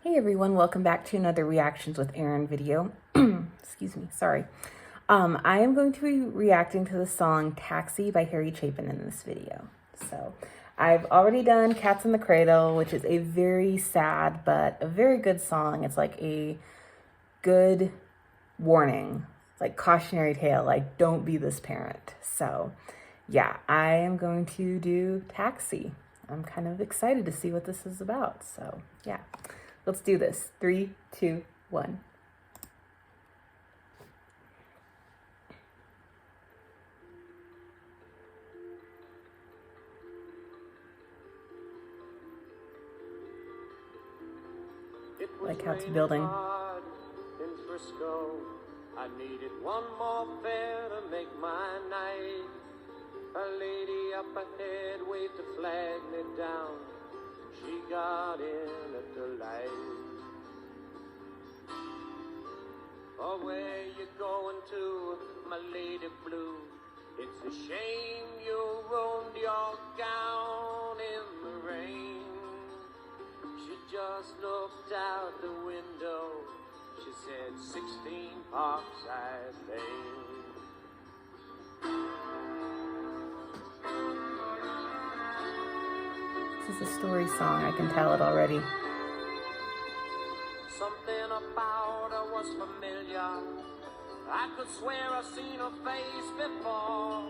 Hey everyone, welcome back to another Reactions with Aaron video. Excuse me, sorry. I am going to be reacting to the song Taxi by Chapin in this video. So I've already done Cats in the Cradle, which is a very sad but a very good song. It's like a good warning, like cautionary tale, like don't be this parent. So yeah, I am going to do Taxi. I'm kind of excited to see what this is about. So yeah. Let's do this. 3, 2, 1. Like how it's building. In Frisco, I needed one more fare to make my night. A lady up ahead waved to flag me down. She got in at the light. Oh, where you going to, my lady blue? It's a shame you ruined your gown in the rain. She just looked out the window. She said, 16 Parkside Lane. This is a story song, I can tell it already. Something about her was familiar. I could swear I've seen her face before.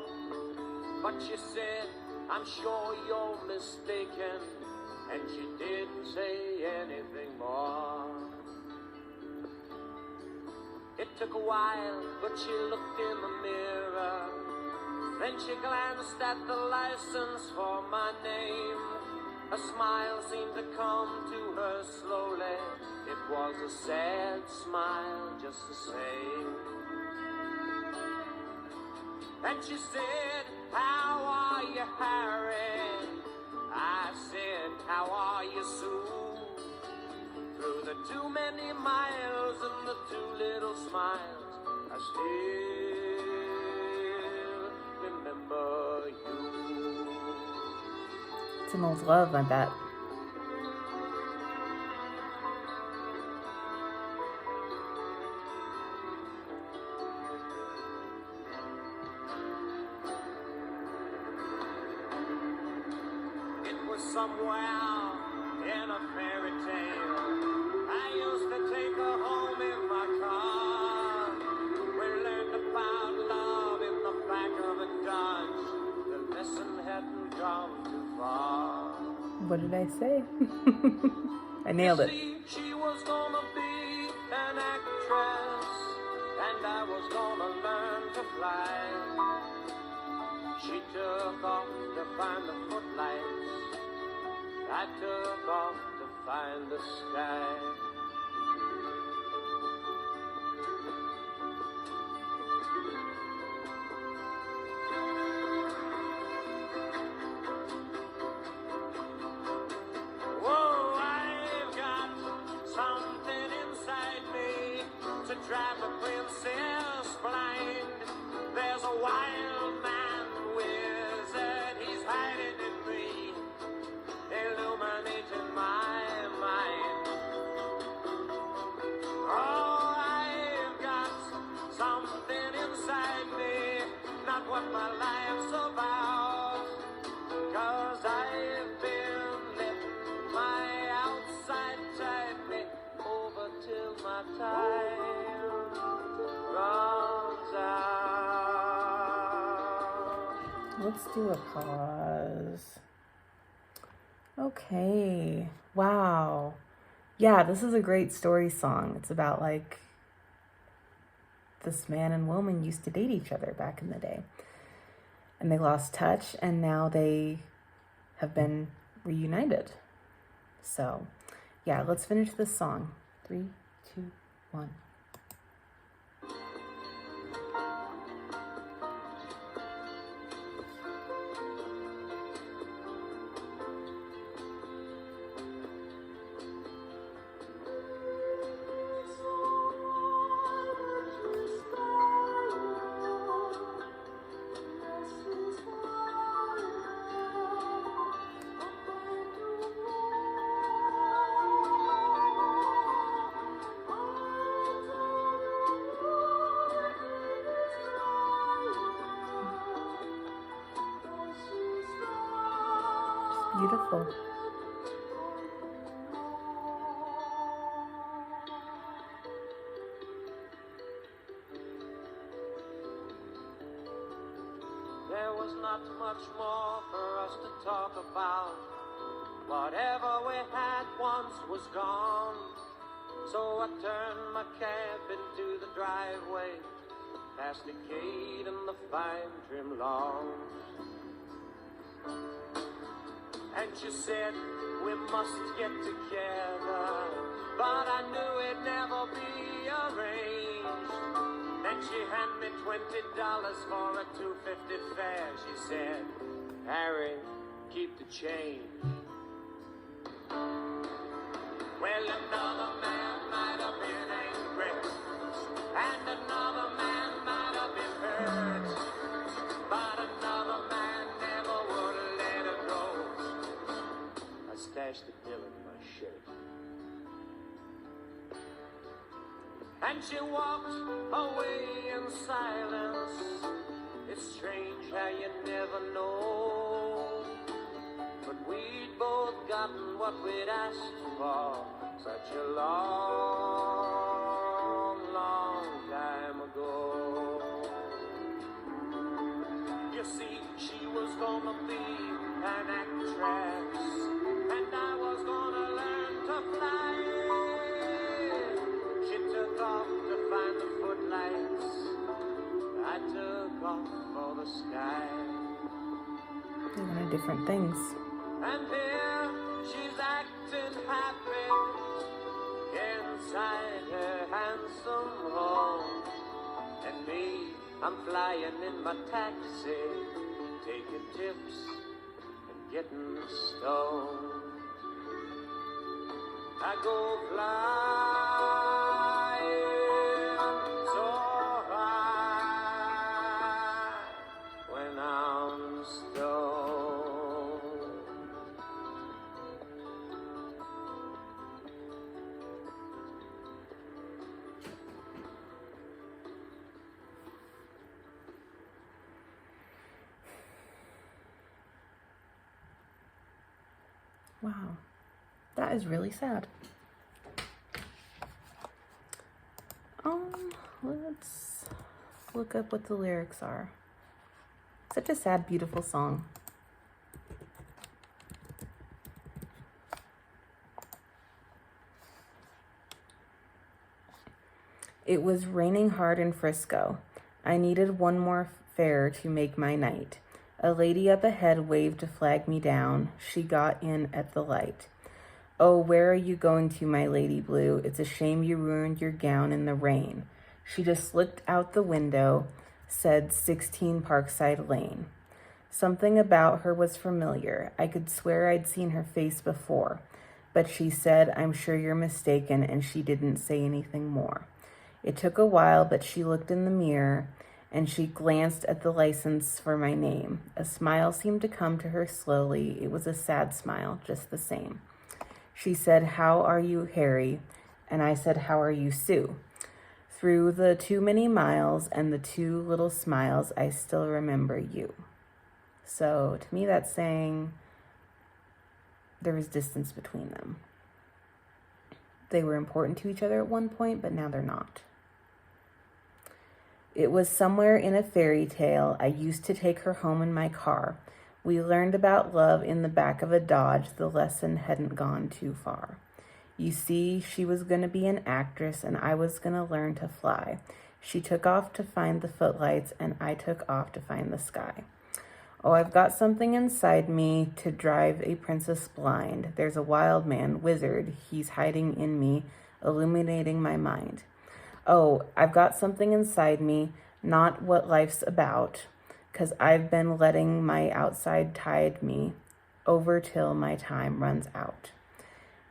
But she said, I'm sure you're mistaken. And she didn't say anything more. It took a while, but she looked in the mirror. Then she glanced at the license for my name. A smile seemed to come to her slowly. It was a sad smile just the same. And she said, how are you, Harry? I said, how are you, Sue? Through the too many miles and the too little smiles, I still remember you. It's an old love, I bet. Somewhere in a fairy tale, I used to take her home in my car. We learned about love in the back of a Dodge. The lesson hadn't gone too far. What did I say? I nailed it. She was gonna be an actress, and I was gonna learn to fly. She took off to find the footlights. I took off to find the sky. Whoa, I've got something inside me to drive the princess blind. There's a wild man wizard, he's hiding in me, illuminating my mind. Oh, I've got something inside me, not what my life's about. 'Cause I've been letting my outside tide me over till my time runs out. Let's do a pause. Okay, wow. Yeah, this is a great story song. It's about like this man and woman used to date each other back in the day. And they lost touch and now they have been reunited. So yeah, let's finish this song. 3, 2, 1. Beautiful. There was not much more for us to talk about. Whatever we had once was gone. So I turned my cab into the driveway, past the gate and the fine trim lawns. And she said, we must get together, but I knew it'd never be arranged. Then she handed me $20 for a $2.50 fare. She said, Harry, keep the change. Well, another man might have been angry, and another man might have been hurt, but another man never would have let her go. I stashed the bill in my shirt. And she walked away in silence. It's strange how you never know, but we'd both gotten what we'd asked for such a long, long time ago. You see, she was gonna be an actress, and I was gonna learn to fly. She took off to find the footlights, I took off for the sky. They wanted different things. And here she's acting happy inside her handsome home. And me, I'm flying in my taxi, taking tips and getting stoned. I go flying so high when I'm stoned. Wow, that is really sad. Let's look up what the lyrics are. Such a sad, beautiful song. It was raining hard in Frisco. I needed one more fare to make my night. A lady up ahead waved to flag me down. She got in at the light. Oh, where are you going to, my lady blue? It's a shame you ruined your gown in the rain. She just looked out the window, said 16 Parkside Lane. Something about her was familiar. I could swear I'd seen her face before. But she said, I'm sure you're mistaken, and she didn't say anything more. It took a while, but she looked in the mirror, and she glanced at the license for my name. A smile seemed to come to her slowly. It was a sad smile, just the same. She said, how are you, Harry? And I said, how are you, Sue? Through the too many miles and the too little smiles, I still remember you. So to me, that's saying there was distance between them. They were important to each other at one point, but now they're not. It was somewhere in a fairy tale. I used to take her home in my car. We learned about love in the back of a Dodge. The lesson hadn't gone too far. You see, she was going to be an actress, and I was going to learn to fly. She took off to find the footlights, and I took off to find the sky. Oh, I've got something inside me to drive a princess blind. There's a wild man, wizard. He's hiding in me, illuminating my mind. Oh, I've got something inside me, not what life's about, 'cause I've been letting my outside tide me over till my time runs out.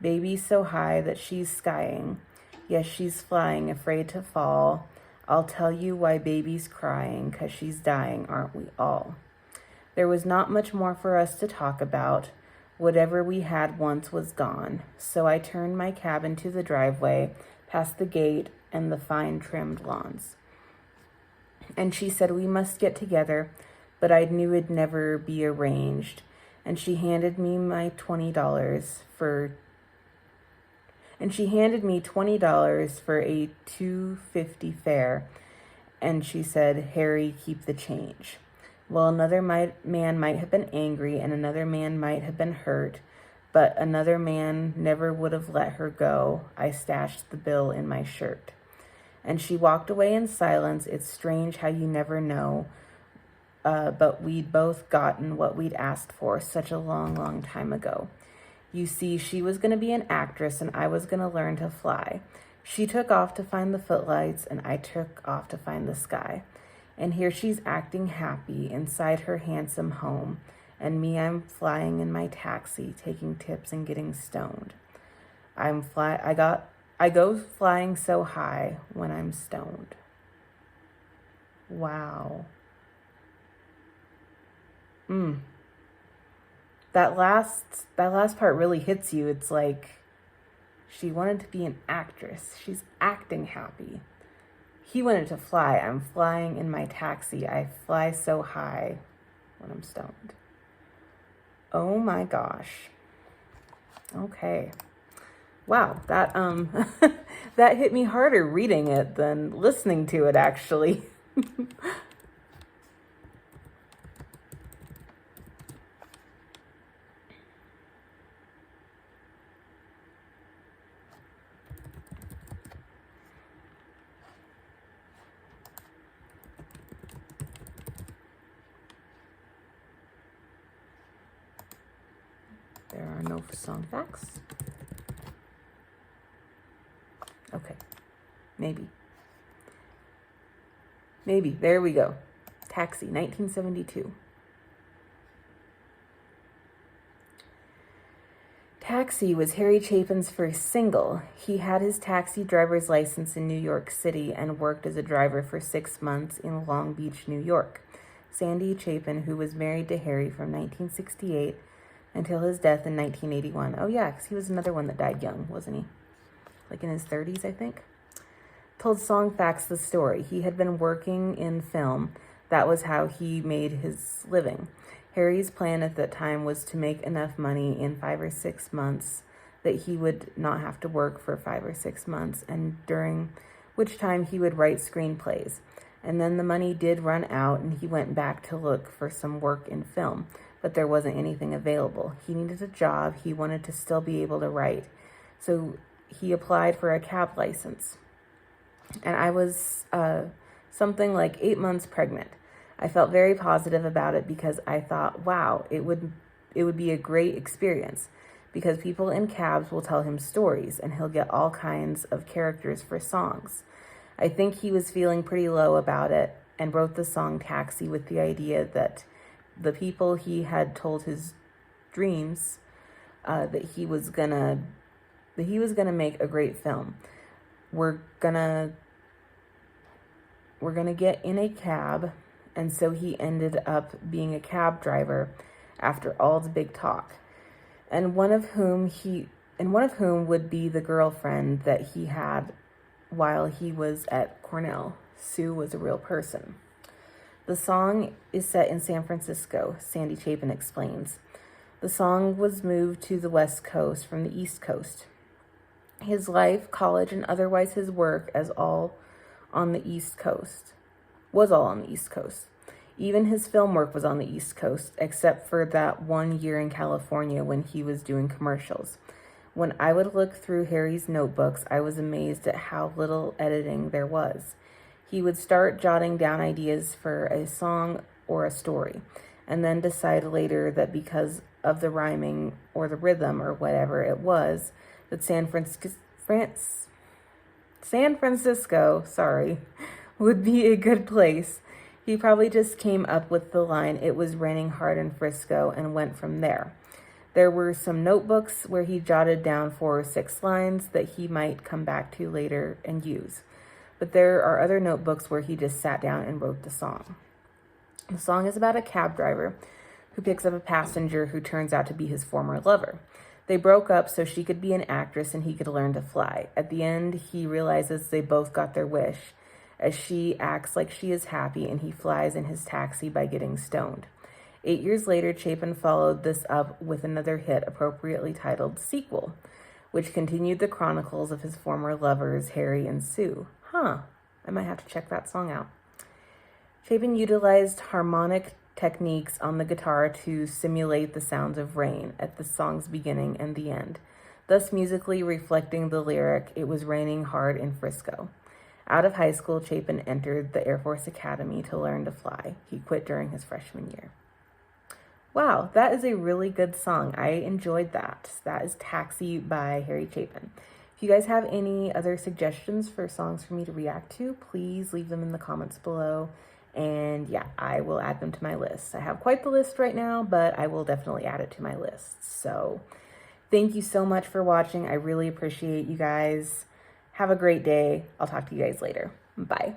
Baby's so high that she's skying. Yes, she's flying, afraid to fall. I'll tell you why baby's crying, 'cause she's dying, aren't we all? There was not much more for us to talk about. Whatever we had once was gone. So I turned my cab into the driveway, past the gate and the fine trimmed lawns. And she said we must get together, but I knew it'd never be arranged. and she handed me my $20 for a $2.50 fare, and she said, "Harry, keep the change." Well, another man might have been angry, and another man might have been hurt, but another man never would have let her go. I stashed the bill in my shirt. And she walked away in silence. It's strange how you never know, but we'd both gotten what we'd asked for such a long, long time ago. You see, she was going to be an actress, and I was going to learn to fly. She took off to find the footlights, and I took off to find the sky. And here she's acting happy inside her handsome home, and me, I'm flying in my taxi, taking tips and getting stoned. I go flying so high when I'm stoned. Wow. That last part really hits you. It's like she wanted to be an actress. She's acting happy. He wanted to fly. I'm flying in my taxi. I fly so high when I'm stoned. Oh my gosh. Okay. Wow, that that hit me harder reading it than listening to it, actually. There are no song facts. Okay, maybe. There we go. Taxi, 1972. Taxi was Harry Chapin's first single. He had his taxi driver's license in New York City and worked as a driver for 6 months in Long Beach, New York. Sandy Chapin, who was married to Harry from 1968 until his death in 1981. Oh yeah, because he was another one that died young, wasn't he? Like in his 30s, I think. Told Song Facts the story. He had been working in film. That was how he made his living. Harry's plan at that time was to make enough money in 5 or 6 months that he would not have to work for 5 or 6 months, and during which time he would write screenplays. And then the money did run out, and he went back to look for some work in film, but there wasn't anything available. He needed a job. He wanted to still be able to write. So he applied for a cab license. And I was something like 8 months pregnant. I felt very positive about it because I thought, wow, it would be a great experience because people in cabs will tell him stories and he'll get all kinds of characters for songs. I think he was feeling pretty low about it and wrote the song Taxi with the idea that the people he had told his dreams that he was gonna make a great film. We're gonna get in a cab, and so he ended up being a cab driver after all the big talk, and one of whom would be the girlfriend that he had while he was at Cornell. Sue was a real person. The song is set in San Francisco, Sandy Chapin explains. The song was moved to the West Coast from the East Coast. His life, college, and otherwise his work was all on the East Coast. Even his film work was on the East Coast, except for that 1 year in California when he was doing commercials. When I would look through Harry's notebooks, I was amazed at how little editing there was. He would start jotting down ideas for a song or a story, and then decide later that because of the rhyming or the rhythm or whatever it was, that San Francisco, would be a good place. He probably just came up with the line, "It was raining hard in Frisco," and went from there. There were some notebooks where he jotted down 4 or 6 lines that he might come back to later and use. But there are other notebooks where he just sat down and wrote the song. The song is about a cab driver who picks up a passenger who turns out to be his former lover. They broke up so she could be an actress and he could learn to fly. At the end, he realizes they both got their wish, as she acts like she is happy and he flies in his taxi by getting stoned. 8 years later, Chapin followed this up with another hit appropriately titled Sequel, which continued the chronicles of his former lovers, Harry and Sue. I might have to check that song out. Chapin utilized harmonic techniques on the guitar to simulate the sounds of rain at the song's beginning and the end, thus musically reflecting the lyric, "It was raining hard in Frisco." Out of high school, Chapin entered the Air Force Academy to learn to fly. He quit during his freshman year. Wow, that is a really good song. I enjoyed that. That is Taxi by Harry Chapin. If you guys have any other suggestions for songs for me to react to, please leave them in the comments below. And yeah, I will add them to my list. I have quite the list right now, but I will definitely add it to my list. So thank you so much for watching. I really appreciate you guys. Have a great day. I'll talk to you guys later. Bye.